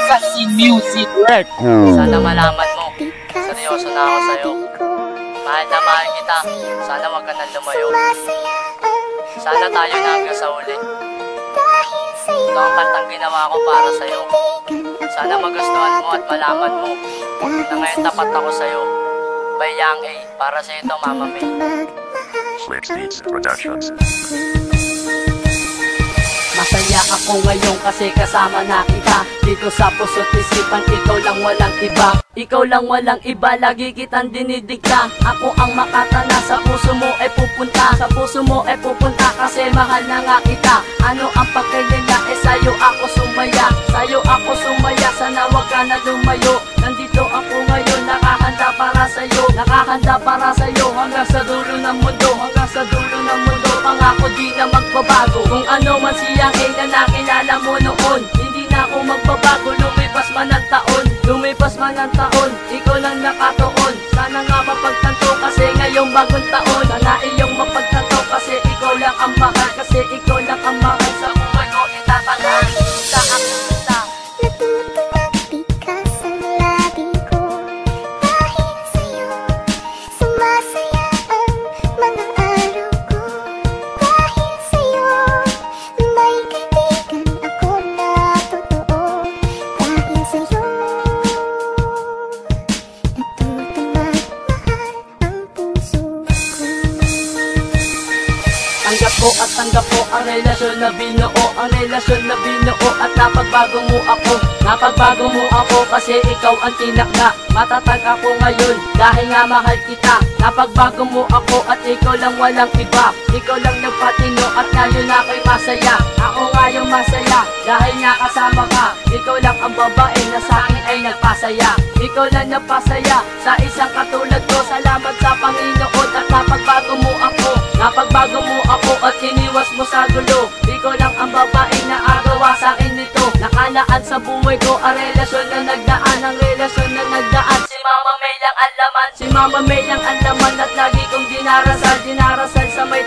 Assassin Music Record. Sana malaman mo, seryoso na ako sa'yo. Mahal na mahal kita, sana wag ka nang lumayo. Sana tayo na hanggang sa uli. Ito ang kantang ginawa ko para sa'yo. Sana magustuhan mo at malaman mo na ngayon tapat ako sa'yo. By Young A, para sa'yo ito, Mama May. Switch Beats Productions. Masaya ako ngayon kasi kasama na kita. Dito sa puso't isipan, ikaw lang walang iba. Ikaw lang walang iba, lagi kitang dinidikta. Ako ang makatana, sa puso mo ay pupunta. Sa puso mo ay pupunta kasi mahal na nga kita. Ano ang pagkailala, sa'yo ako sumaya. Sa'yo ako sumaya, sana wag ka na lumayo. Nandito ako ngayon, nakahanda para sa'yo. Nakahanda para sa'yo, hanggang sa dulo ng mundo. Hanggang sa dulo ng mundo, pangako di na magbabago. Kung ano man siyang na nakilala mo noon, hindi na ako magbabago. Lumipas man ang taon, lumipas man ang taon, ikaw lang nakatuon. Sana nga mapagtanto kasi ngayong bagong taon. Sana iyong mapagtanto kasi ikaw lang ang mahal. Kasi ikaw lang ang mahal, sa buhay ko itatagal. Sa aking kita natutumakti ka sa labi ko. Dahil sa'yo sumasaya ang mga araw ko. Dahil sa'yo may kaibigan ako na totoo. Dahil sa'yo natutumagmahal ang puso ko. Tanggap ko ang relasyon na binuo. Ang relasyon na binuo at napagbago mo ako. Napagbago mo ako kasi ikaw ang tinakda. Matatag ako ngayon dahil nga mahal kita. Napagbago mo ako at ikaw lang walang iba. Ikaw lang nagpatino at ngayon ako'y masaya. Ako ngayon masaya dahil nga kasama ka. Ikaw lang ang babae na sa'kin ay nagpasaya. Ikaw lang nagpasaya sa isang katulad ko. Salamat sa Panginoon at napagbago mo ako. Napagbago mo ako at iniwas mo sa gulo. Ikaw lang ang babae na agawa sa'kin nito. Nakalaan sa buhay ko ang relasyon na nagdaan. Ang relasyon na nagdaan. Si Mama May lang ang laman. Si Mama May lang ang laman at lagi kong dinarasal. Dinarasal sa may